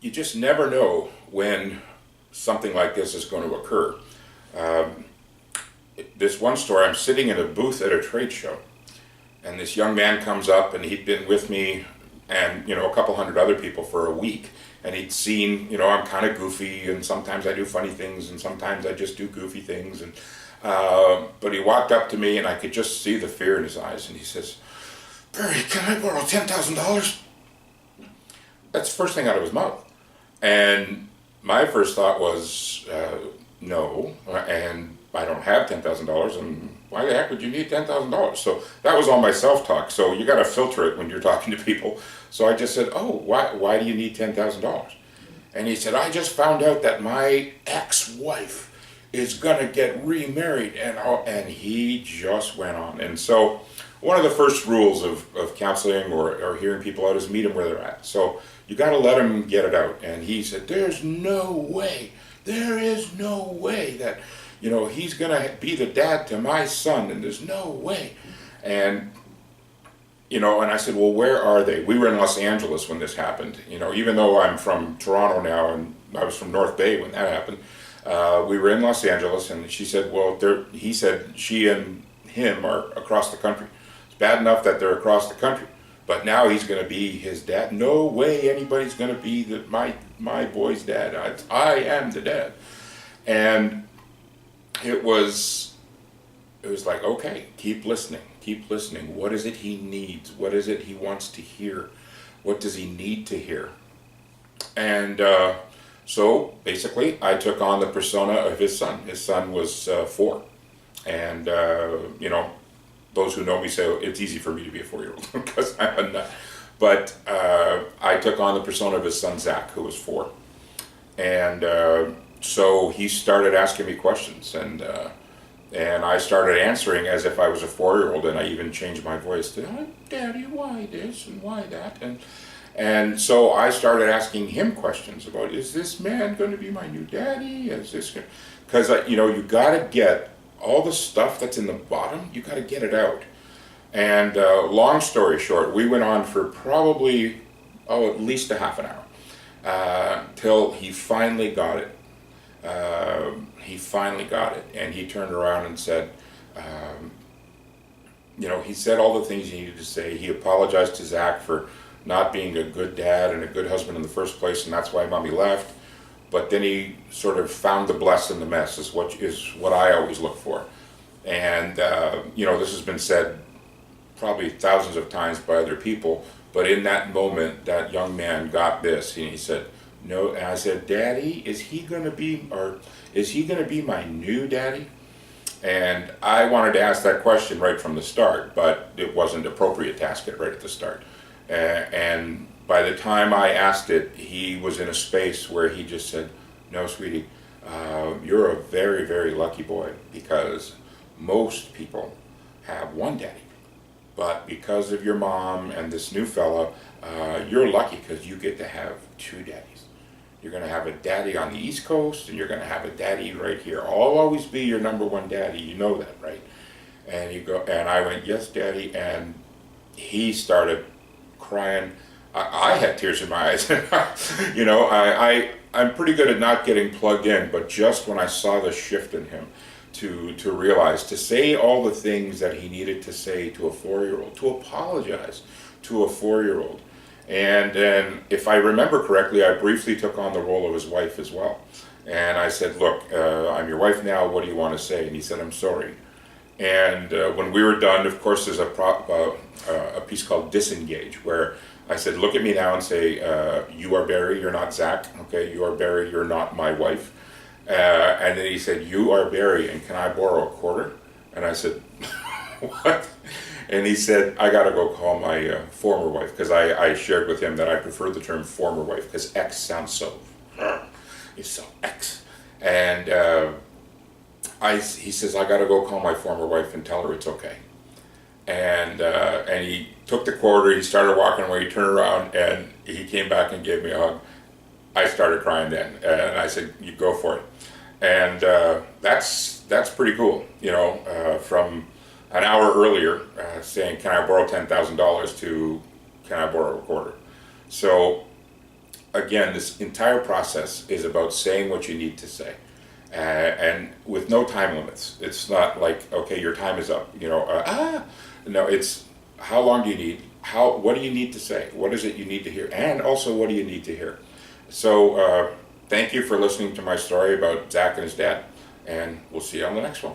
you just never know when something like this is going to occur. Um, this one story, I'm sitting in a booth at a trade show, and this young man comes up, and he'd been with me and a couple hundred other people for a week, and he'd seen I'm kind of goofy, and sometimes I do funny things, and sometimes I just do goofy things, and but he walked up to me, and I could just see the fear in his eyes, and he says, "Barry, can I borrow $10,000?" That's the first thing out of his mouth. And my first thought was, no, and I don't have $10,000, and why the heck would you need $10,000? So that was all my self-talk. So you got to filter it when you're talking to people. So I just said, "Oh, why do you need $10,000? And he said, "I just found out that my ex-wife is gonna get remarried," and he just went on. And so one of the first rules of counseling or hearing people out is meet them where they're at. So you got to let them get it out. And he said, there is no way that he's going to be the dad to my son, and there's no way. And and I said, well, where are they? We were in Los Angeles when this happened. Even though I'm from Toronto now, and I was from North Bay when that happened, we were in Los Angeles, and she said, well, he said she and him are across the country. It's bad enough that they're across the country, but now he's going to be his dad. No way anybody's going to be my boy's dad. I am the dad. And it was like, okay, keep listening. What is it he needs? What is it he wants to hear? What does he need to hear? And so basically I took on the persona of his son. His son was 4. And those who know me say it's easy for me to be a 4-year-old because I'm not. But I took on the persona of his son Zach, who was 4. And so he started asking me questions, and I started answering as if I was a 4-year-old, and I even changed my voice to, "Oh, Daddy, why this and why that?" And so I started asking him questions about, is this man going to be my new daddy? Because you got to get all the stuff that's in the bottom, you got to get it out. And long story short, we went on for probably at least a half an hour till he finally got it. And he turned around and said, he said all the things he needed to say. He apologized to Zach for not being a good dad and a good husband in the first place, and that's why Mommy left. But then he sort of found the bless in the mess, is what I always look for. And this has been said probably thousands of times by other people, but in that moment, that young man got this, and he said, "No." And I said, "Daddy, is he going to be my new daddy?" And I wanted to ask that question right from the start, but it wasn't appropriate to ask it right at the start. And by the time I asked it, he was in a space where he just said, "No, sweetie, you're a very, very lucky boy, because most people have one daddy. But because of your mom and this new fella, you're lucky because you get to have 2 daddies. You're going to have a daddy on the East Coast, and you're going to have a daddy right here. I'll always be your number one daddy. You know that, right?" And I went, "Yes, Daddy." And he started crying. I had tears in my eyes. I'm pretty good at not getting plugged in, but just when I saw the shift in him, to realize, to say all the things that he needed to say to a 4-year-old, to apologize to a 4-year-old. And then, if I remember correctly, I briefly took on the role of his wife as well. And I said, "Look, I'm your wife now, what do you want to say?" And he said, "I'm sorry." And when we were done, of course, there's a piece called Disengage, where I said, "Look at me now and say, you are Barry, you're not Zach. Okay, you are Barry, you're not my wife." And then he said, "You are Barry, and can I borrow a quarter?" And I said, "What?" And he said, "I gotta go call my former wife," because I shared with him that I prefer the term former wife, because ex sounds so, it's so ex. And he says, "I gotta go call my former wife and tell her it's okay." And he took the quarter, he started walking away, he turned around, and he came back and gave me a hug. I started crying then, and I said, "You go for it." And that's pretty cool, from an hour earlier saying, "Can I borrow $10,000?" to "Can I borrow a quarter?" So again, this entire process is about saying what you need to say, and with no time limits. It's not like, okay, your time is up. No, it's how long do you need? What do you need to say? What is it you need to hear? And also, what do you need to hear? So, thank you for listening to my story about Zack and his dad, and we'll see you on the next one.